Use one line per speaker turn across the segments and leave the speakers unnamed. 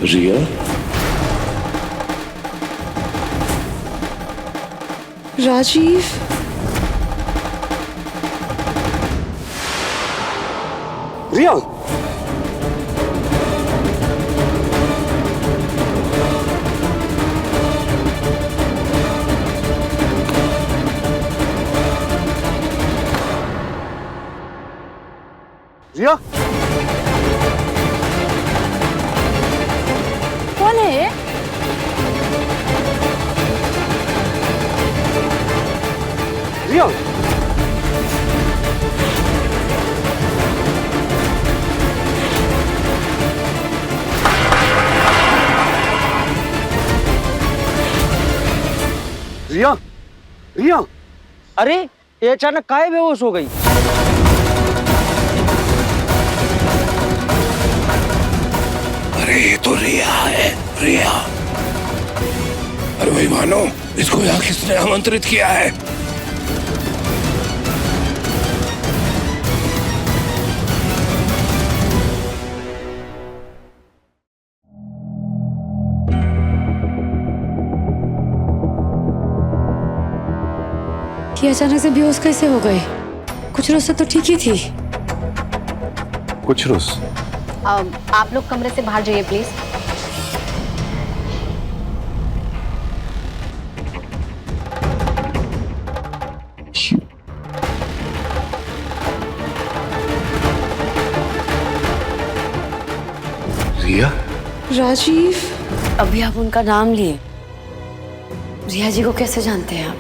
रिया,
राजीव,
रिया, रिया,
कौन है ये?
रिया, रिया, रिया,
अरे ये अचानक काहे बेहोश हो गई?
अरे ये तो रिया है, रिया। अरे भाई मानो, इसको यहाँ किसने आमंत्रित किया है?
ये अचानक से बेहोश कैसे हो गए? कुछ रोज से तो ठीक ही थी।
कुछ रोज
आप लोग कमरे से बाहर जाइए प्लीज।
रिया,
राजीव,
अभी आप उनका नाम लिए, रिया जी को कैसे जानते हैं आप?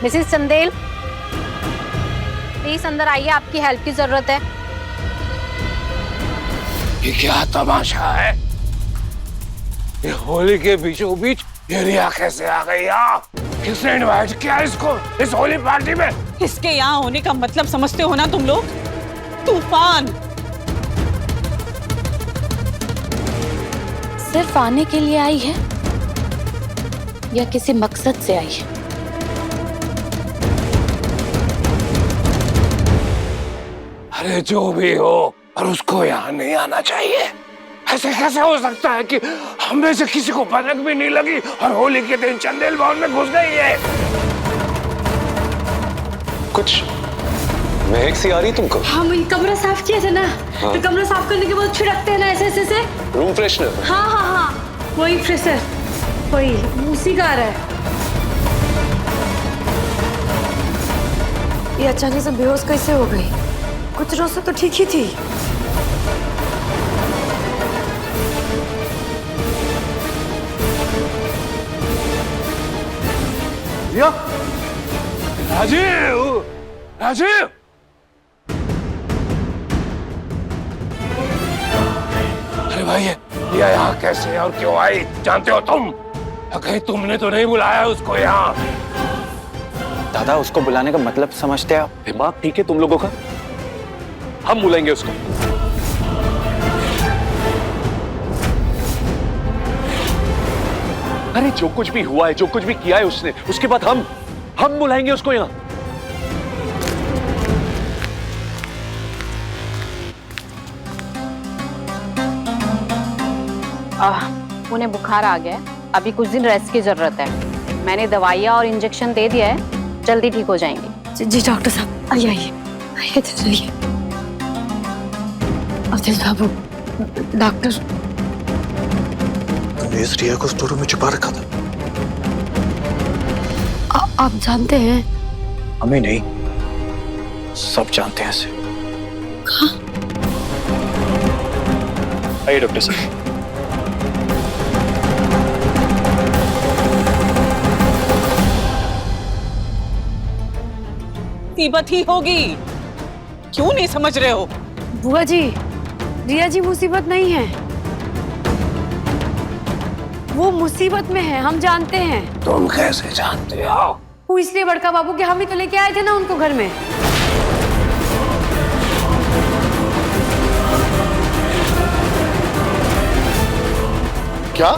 मिसेस चंदेल, प्लीज अंदर आइए, आपकी हेल्प की जरूरत है।
ये क्या तमाशा है? ये होली के बीचों बीच ये रिया कैसे आ गई यहाँ? किसने इनवाइट किया इसको इस होली पार्टी में?
इसके यहाँ होने का मतलब समझते हो ना तुम लोग? तूफान।
सिर्फ आने के लिए आई है या किसी मकसद से आई है?
अरे जो भी हो, और उसको यहाँ नहीं आना चाहिए। ऐसे कैसे हो सकता है कि हम में से किसी को भनक भी नहीं लगी और होली के दिन चंदेल भवन में घुस गई है?
कुछ महक सी आ रही तुमको?
हम कमरा साफ किया था ना।
हाँ।
तो कमरा साफ करने के बाद छिड़कते हैं ना ऐसे ऐसे से।
Room freshener?
हाँ हाँ हाँ, वही फ्रेशर, वही उसी का आ रहा है। ये अचानक से बेहोश कैसे हो गई? कुछ रोज से तो ठीक ही थी।
रिया,
राजीव, राजीव, अरे भाई ये रिया यहाँ कैसे और क्यों आई? जानते हो तुम? या कहीं तुमने तो नहीं बुलाया उसको यहाँ?
दादा, उसको बुलाने का मतलब समझते हैं आप?
दिमाग ठीक है तुम लोगों का? हम बुलाएंगे उसको। अरे जो कुछ भी हुआ है, जो कुछ भी किया है उसने, उसके बाद हम बुलाएंगे उसको यहाँ।
उन्हें बुखार आ गया है, अभी कुछ दिन रेस्ट की जरूरत है। मैंने दवाइयाँ और इंजेक्शन दे दिया है, जल्दी ठीक हो जाएंगे।
जी डॉक्टर साहब, आइए आइए आइए, चलिए। अवधेश बाबू, डॉक्टर।
तुमने इस रिया को स्टोर रूम में छुपा रखा था?
आप जानते हैं?
हमें नहीं, सब जानते हैं इसे। आइए डॉक्टर साहब।
मुसीबत ही होगी, क्यों नहीं समझ रहे हो?
बुआ जी, रिया जी मुसीबत नहीं है, वो मुसीबत में है, हम जानते हैं।
तुम कैसे जानते हो?
वो इसलिए बड़का बाबू के हम ही तो लेके आए थे ना उनको घर में।
क्या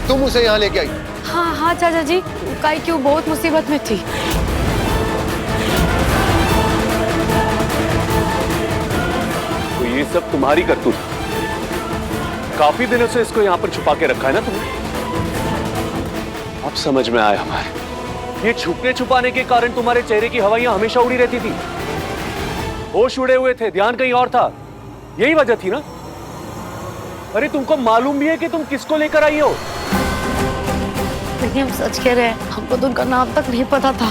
तुम उसे यहाँ लेके आई?
हाँ हाँ चाचा जी, काई क्यों बहुत मुसीबत में थी।
तो ये सब तुम्हारी करतूत। काफी दिनों से इसको यहाँ पर छुपा के रखा है ना तुमने। अब समझ में आया हमारे। ये छुपने छुपाने के कारण तुम्हारे चेहरे की हवाइयां हमेशा उड़ी रहती थी। होश उड़े हुए थे, ध्यान कहीं और था। यही वजह थी ना। अरे तुमको मालूम भी है कि तुम किसको लेकर आई हो?
लेकिन हम सच कह रहे हैं, हमको तो उनका नाम तक नहीं पता था।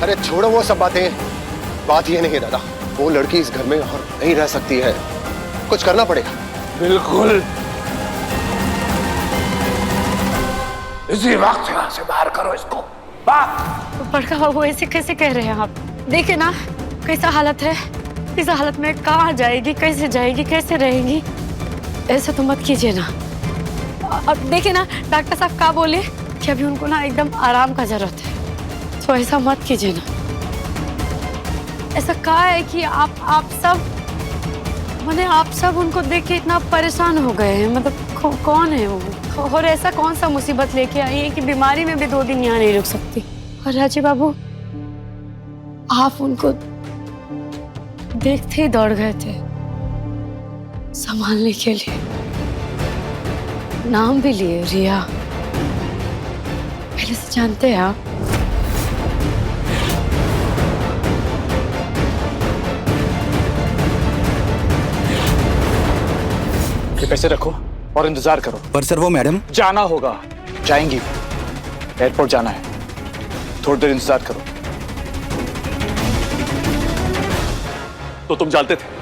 अरे छोड़ो वो सब बातें। बात ये नहीं है दादा, वो लड़की इस घर में और नहीं रह सकती है। कुछ करना पड़ेगा।
बिल्कुल। इसी वक्त यहाँ से बाहर करो इसको।
बड़का बाबू ऐसे कैसे कह रहे हैं आप? देखिए ना कैसा हालत है। इस हालत में कहाँ जाएगी, कैसे जाएगी, कैसे रहेगी? ऐसे तो मत कीजिए ना। अब देखिए ना डॉक्टर साहब क्या बोले कि अभी उनको ना एकदम आराम का जरूरत है। तो ऐसा मत कीजिए ना। ऐसा कहा है कि आप सब उनको देख के इतना परेशान हो गए हैं। मतलब कौन है वो, और ऐसा कौन सा मुसीबत लेके आई है कि बीमारी में भी 2 दिन यहाँ नहीं रुक सकती। और राजीव बाबू आप उनको देखते ही दौड़ गए थे संभालने के लिए। नाम भी लिए रिया। पहले से जानते हैं आप?
ये पैसे रखो और इंतजार करो।
पर सर वो मैडम
जाना होगा, जाएंगी। एयरपोर्ट जाना है, थोड़ी देर इंतजार करो।
तो तुम जानते थे?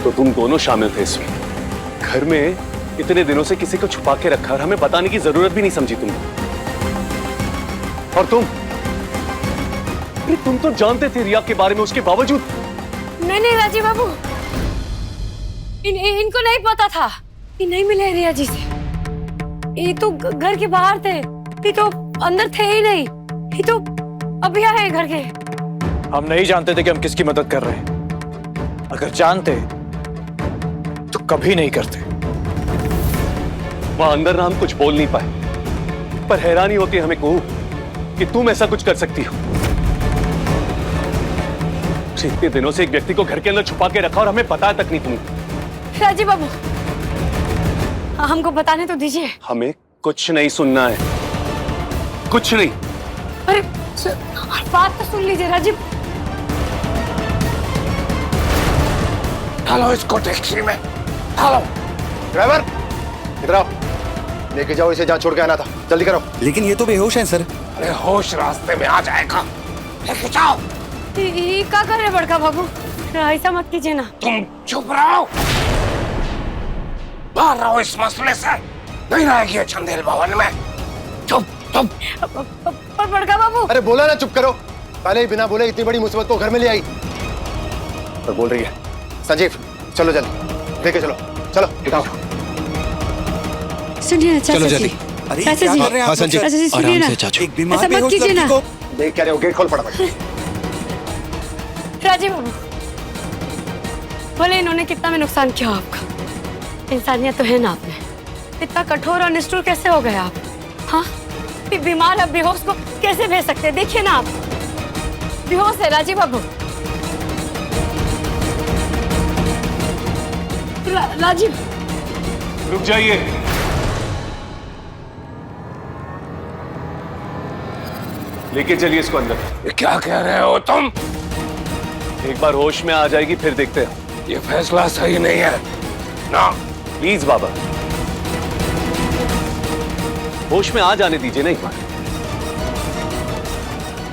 तो तुम दोनों शामिल थे इसमें। घर में इतने दिनों से किसी को छुपा के रखा और हमें बताने की जरूरत भी नहीं समझी तुमने। और तुम तो जानते थे रिया के बारे में, उसके बावजूद।
नहीं राजीव बाबू, इनको नहीं पता था। ये नहीं मिले रिया जी से। ये तो घर के बाहर थे, ये तो अंदर थे ही नहीं। ये तो अभी आए घर के।
हम नहीं जानते थे कि हम किसकी मदद कर रहे हैं। अगर जानते तो कभी नहीं करते।
वहां अंदर ना हम कुछ बोल नहीं पाए, पर हैरानी होती है हमें को कि तुम ऐसा कुछ कर सकती हो। इतने दिनों से एक व्यक्ति को घर के अंदर छुपा के रखा और हमें बताया तक नहीं तुमने।
राजीव बाबू हमको बताने तो दीजिए।
हमें कुछ नहीं सुनना है, कुछ नहीं।
अरे बात तो सुन लीजिए राजीव।
डालो इसको टैक्सी में, डालो।
ड्राइवर इधर आओ, लेके जाओ इसे जहाँ छोड़ के आना था। जल्दी करो।
लेकिन ये तो बेहोश है सर।
अरे होश रास्ते में आ जाएगा, लेके जाओ।
क्या कर रहे बड़का बाबू? ऐसा मत कीजिए ना।
तुम चुप रहो, बाहर रहो इस मसले से। नहीं रहेगी चंदेल भवन में। चुप चुप।
पर बड़का बाबू।
अरे बोला ना चुप करो। पहले ही बिना बोले इतनी बड़ी मुसीबत को घर में ले आई। और बोल रही है संजीव, चलो जल्दी लेके चलो। चलो उठाओ।
सुनिए
चलो जल्दी। अरे क्या कर रहे हैं आप?
चाचा जी सुनिए ना।
एक बीमार
ऐसा मत
बेहोश
कीजिए
लड़की
ना।
को
देख क्या रहे हो? गेट खोल फटाफट।
राजीव बाबू बोले इन्होंने कितना में नुकसान किया आपका। इंसानियत तो है ना आप में। इतना कठोर और निष्ठुर कैसे हो गए आप? हाँ, बीमार अब बेहोश को कैसे भेज सकते हैं? देखिए ना आप बेहोश है राजीव बाबू। राजीव
रुक जाइए। लेके चलिए इसको अंदर।
ये क्या कह रहे हो तुम?
एक बार होश में आ जाएगी फिर देखते हैं।
ये फैसला सही नहीं है ना।
प्लीज बाबा, होश में आ जाने दीजिए ना एक बार।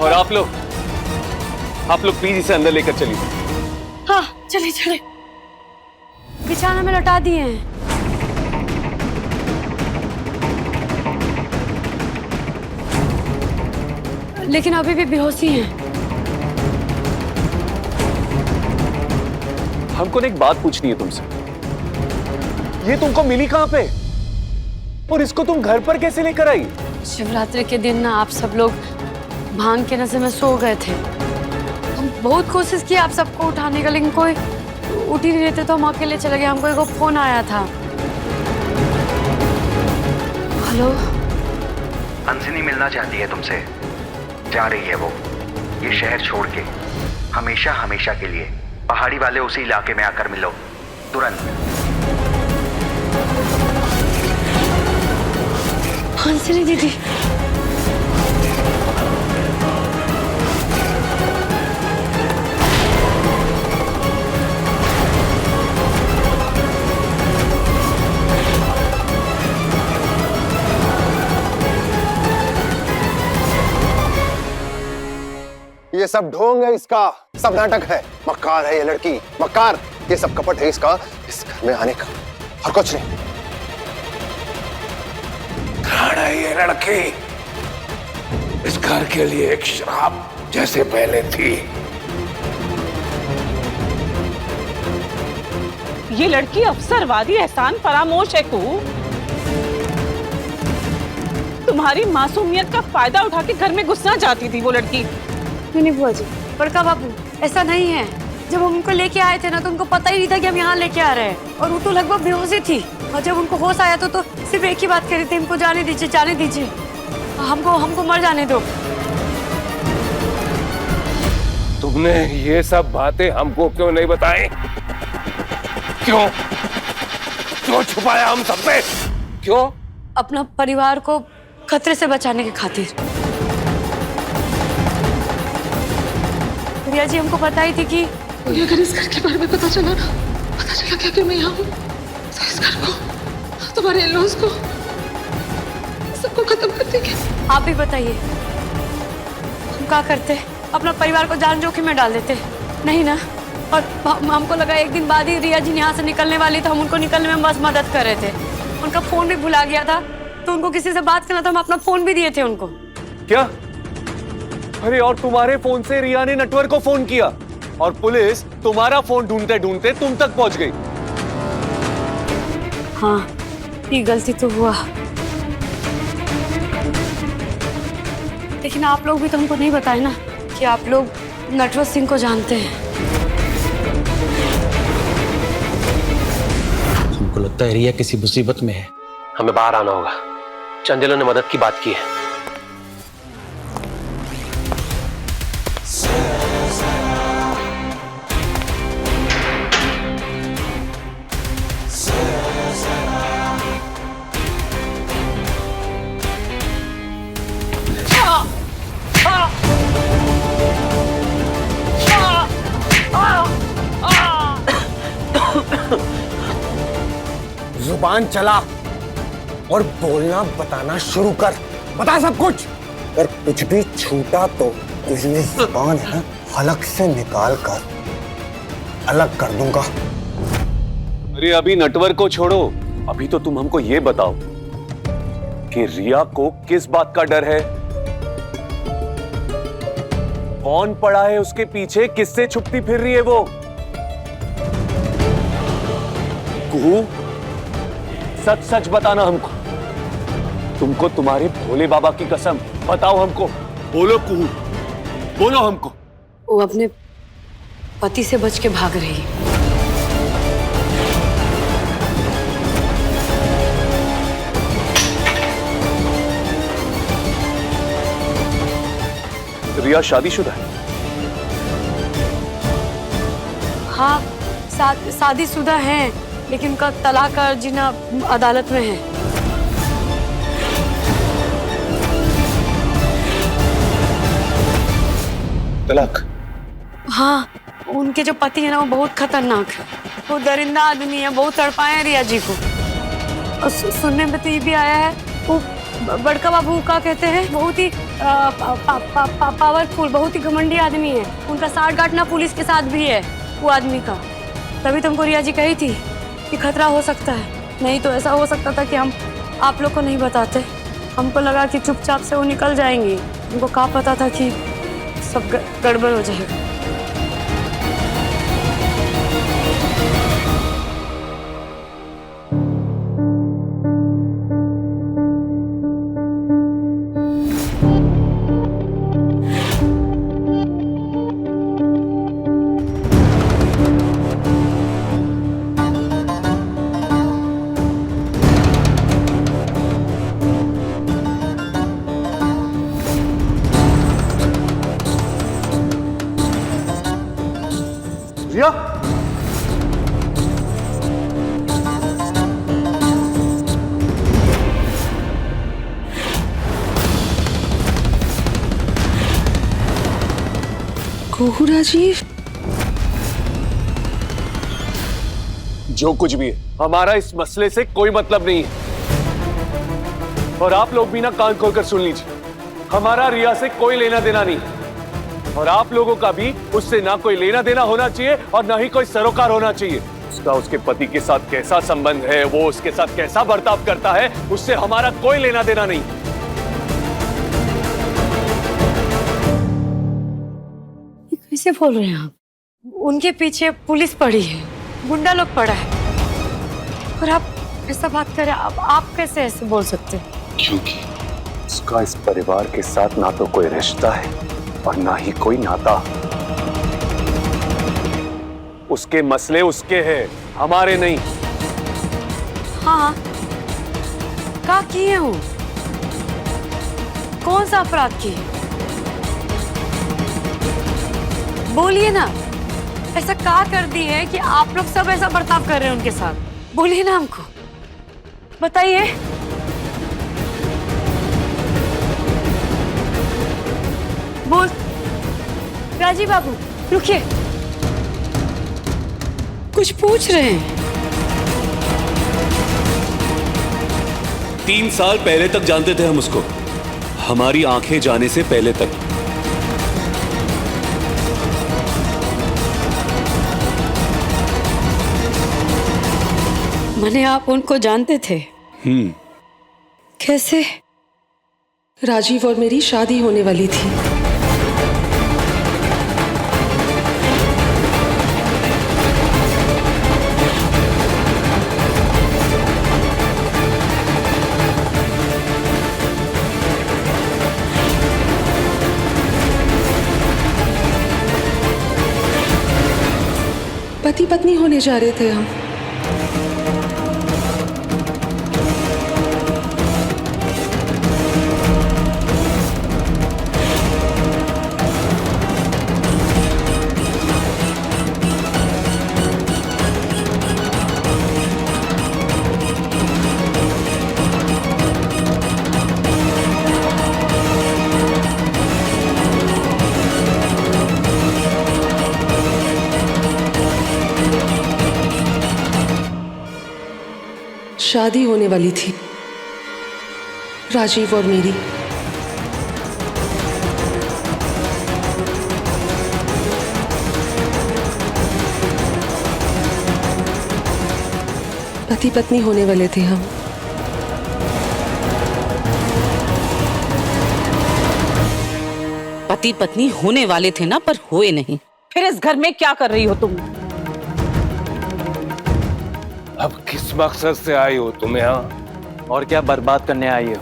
और आप लोग प्लीज इसे अंदर लेकर चलिए।
हाँ चलिए चलिए। बिछाना में लौटा दिए हैं। लेकिन अभी भी बेहोशी हैं।
हमको एक बात पूछनी है तुमसे। ये तुमको मिली कहां पे? और इसको तुम घर पर कैसे लेकर आई?
शिवरात्रि के दिन ना आप सब लोग भांग के नशे में सो गए थे। हम बहुत कोशिश की आप सबको उठाने का, लेकिन उठ ही नहीं रहते तो हम अकेले चले गए। हमको एक फोन आया था। हेलो,
अंजनी मिलना चाहती है तुमसे, जा रही है वो ये शहर छोड़ के, हमेशा हमेशा के लिए। पहाड़ी वाले उसी इलाके में आकर मिलो तुरंत।
हंसनी दीदी,
ये सब ढोंग है इसका, सब नाटक है। मक्कार है ये लड़की, मक्कार। ये सब कपट है इसका, इस घर में आने का, और कुछ नहीं।
प्राण है ये लड़की, इस घर के लिए एक श्राप जैसे पहले थी।
ये लड़की अवसरवादी, एहसान फरामोश है। तुम्हारी मासूमियत का फायदा उठा के घर में घुसना चाहती थी वो लड़की।
नहीं बुआ जी, बड़का बाबू ऐसा नहीं है। जब हम उनको लेके आए थे ना तो उनको पता ही नहीं था कि हम यहाँ लेके आ रहे हैं, और वो तो लगभग बेहोश ही थी। और जब उनको होश आया तो सिर्फ एक ही बात कह रही थी, हमको जाने दीजिए, जाने दीजिए, हमको मर जाने दो।
तुमने ये सब बातें हमको क्यों नहीं बताई? क्यों क्यों छुपाया हम सब पे? क्यों?
अपना परिवार को खतरे से बचाने की खातिर। रिया जी, हमको पता ही थी कि
अगर इस घर के बारे में पता चला क्या कि मैं यहाँ हूँ, तो इस घर को, तुम्हारे इन-लॉज को, सबको खत्म कर देंगे।
आप भी बताइए, हम क्या करते? अपना परिवार को जान जोखिम में डाल देते? नहीं ना। और हमको लगा एक दिन बाद ही रिया जी यहाँ से निकलने वाली, तो हम उनको निकलने में बस मदद कर रहे थे। उनका फोन भी भुला गया था, तो उनको किसी से बात करना था, हम अपना फोन भी दिए थे उनको।
क्या? अरे और तुम्हारे फोन से रिया ने नटवर को फोन किया, और पुलिस तुम्हारा फोन ढूंढते ढूंढते तुम तक पहुंच गई।
हाँ, ये गलती तो हुआ, लेकिन आप लोग भी तो हमको नहीं बताए ना कि आप लोग नटवर सिंह को जानते हैं।
हमको लगता है रिया किसी मुसीबत में है।
हमें बाहर आना होगा। चंदेलों ने मदद की बात की है।
जुबान चला और बोलना बताना शुरू कर। बता सब कुछ। अगर कुछ भी छूटा तो तुझमें जुबान है ना, हलक से निकाल कर अलग कर दूंगा।
अरे अभी नटवर को छोड़ो, अभी तो तुम हमको ये बताओ कि रिया को किस बात का डर है? कौन पड़ा है उसके पीछे? किससे छुपती फिर रही है वो? कुहू, सच सच बताना हमको। तुमको तुम्हारे भोले बाबा की कसम, बताओ हमको। बोलो कुहू, बोलो हमको।
वो अपने पति से बच के भाग रही है।
रिया शादीशुदा है?
हाँ, शादीशुदा है, लेकिन उनका तलाक का अर्जीना अदालत में है।
तलाक?
हाँ, उनके जो पति है ना वो बहुत खतरनाक है। वो दरिंदा आदमी है, बहुत तड़पाए हैं रिया जी को। और सुनने में तो ये भी आया है, वो बड़का बाबू का कहते हैं बहुत ही पावरफुल, बहुत ही घमंडी आदमी है। उनका साठ गांठ पुलिस के साथ भी है वो आदमी का। तभी तुमको रिया जी कही थी कि खतरा हो सकता है, नहीं तो ऐसा हो सकता था कि हम आप लोग को नहीं बताते। हमको लगा कि चुपचाप से वो निकल जाएंगी, उनको क्या पता था कि सब गड़बड़ हो जाएगा।
बहू राजीव,
जो कुछ भी है, हमारा इस मसले से कोई मतलब नहीं है। और आप लोग भी ना कान खोलकर सुन लीजिए, हमारा रिया से कोई लेना देना नहीं, और आप लोगों का भी उससे ना कोई लेना देना होना चाहिए और ना ही कोई सरोकार होना चाहिए। उसका उसके पति के साथ कैसा संबंध है, वो उसके साथ कैसा बर्ताव करता है, उससे हमारा कोई लेना देना नहीं।
कैसे बोल रहे हैं आप? उनके पीछे पुलिस पड़ी है, गुंडा लोग पड़ा है, और आप ऐसा बात करें? आप कैसे ऐसे बोल सकते हैं?
क्योंकि उसका इस परिवार के साथ ना तो कोई रिश्ता है और ना ही कोई नाता। उसके मसले उसके हैं, हमारे नहीं।
हाँ, क्या किए हूँ? कौन सा अपराध किए? बोलिए ना, ऐसा क्या कर दी है कि आप लोग सब ऐसा बर्ताव कर रहे हैं उनके साथ? बोलिए ना हमको, बताइए। बोल राजीव बाबू, रुकिए, कुछ पूछ रहे हैं।
3 साल पहले तक जानते थे हम उसको, हमारी आंखें जाने से पहले तक।
माने आप उनको जानते थे? कैसे?
राजीव और मेरी शादी होने वाली थी। पति पत्नी होने जा रहे थे हम। शादी होने वाली थी राजीव और मेरी। पति पत्नी होने वाले थे हम।
पति पत्नी होने वाले थे ना, पर हुए नहीं। फिर इस घर में क्या कर रही हो तुम?
अब किस मकसद से आई हो तुम यहाँ?
और क्या बर्बाद करने आई हो?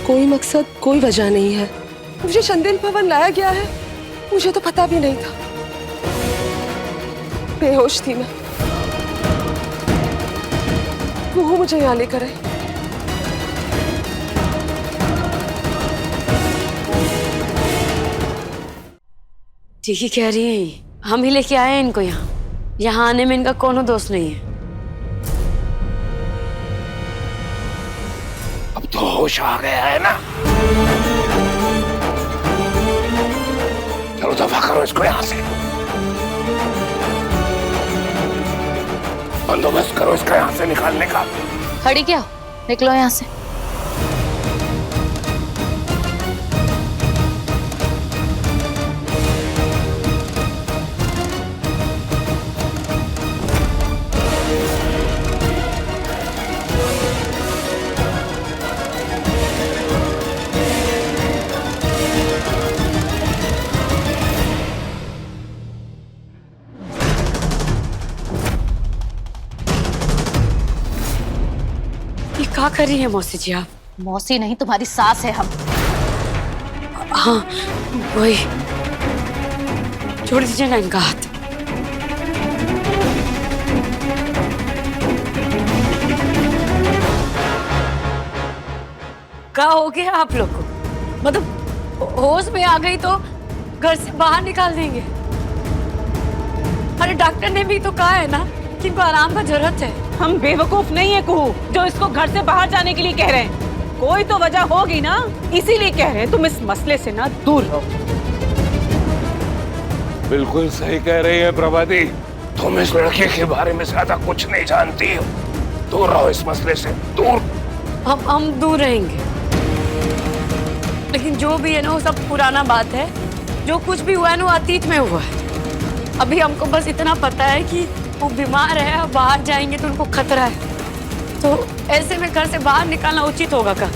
कोई मकसद, कोई वजह नहीं है। मुझे चंदेल भवन लाया गया है, मुझे तो पता भी नहीं था। बेहोश थी मैं, वो मुझे यहाँ लेकर आई।
ठीक ही कह रही है, हम ही लेके आए हैं इनको यहाँ। यहाँ आने में इनका कोनो दोष नहीं है।
अब तो होश आ गया है ना? चलो दफा करो इसको यहाँ से, बंदोबस्त करो इसका यहाँ से निकालने का।
खड़ी क्या हो? निकलो यहाँ से।
क्या कर रही है मौसी जी आप?
मौसी नहीं, तुम्हारी सास है हम।
हाँ वही, छोड़ दीजिए ना इनका हाथ। क्या हो गया आप लोग को? मतलब होश में आ गई तो घर से बाहर निकाल देंगे? अरे डॉक्टर ने भी तो कहा है ना कि इनको आराम का जरूरत है।
हम बेवकूफ नहीं है कुहू, जो इसको घर से बाहर जाने के लिए कह रहे हैं। कोई तो वजह होगी ना, इसीलिए कह रहे हैं तुम इस मसले से ना दूर रहो।
बिल्कुल सही कह रही है प्रभाती। तुम इस लड़के के बारे में ज्यादा कुछ नहीं जानती हो। दूर रहो इस मसले से, दूर।
हम दूर रहेंगे, लेकिन जो भी है ना वो सब पुराना बात है। जो कुछ भी हुआ है ना वो अतीत में हुआ है। अभी हमको बस इतना पता है कि वो बीमार है और बाहर जाएंगे तो उनको खतरा है। तो ऐसे में घर से बाहर निकालना उचित होगा का?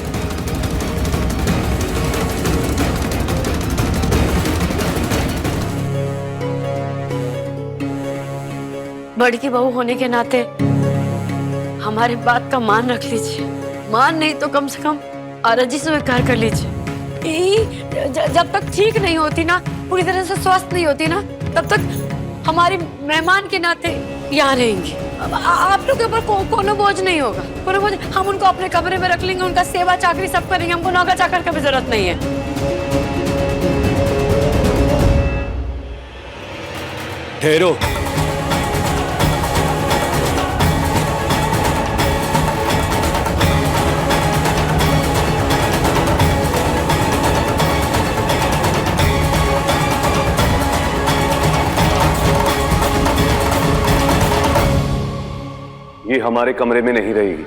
बड़ी बहू होने के नाते हमारी बात का मान रख लीजिए। मान नहीं तो कम से कम अर्जी स्वीकार कर लीजिए। जब तक ठीक नहीं होती ना, पूरी तरह से स्वस्थ नहीं होती ना, तब तक हमारी मेहमान के नाते यहाँ रहेंगी। आप लोग के ऊपर कोनो बोझ नहीं होगा, कोनो बोझ। हम उनको अपने कमरे में रख लेंगे, उनका सेवा चाकरी सब करेंगे। हमको नौकर चाकर का भी जरूरत नहीं है।
ठहरो।
ये हमारे कमरे में नहीं रहेगी।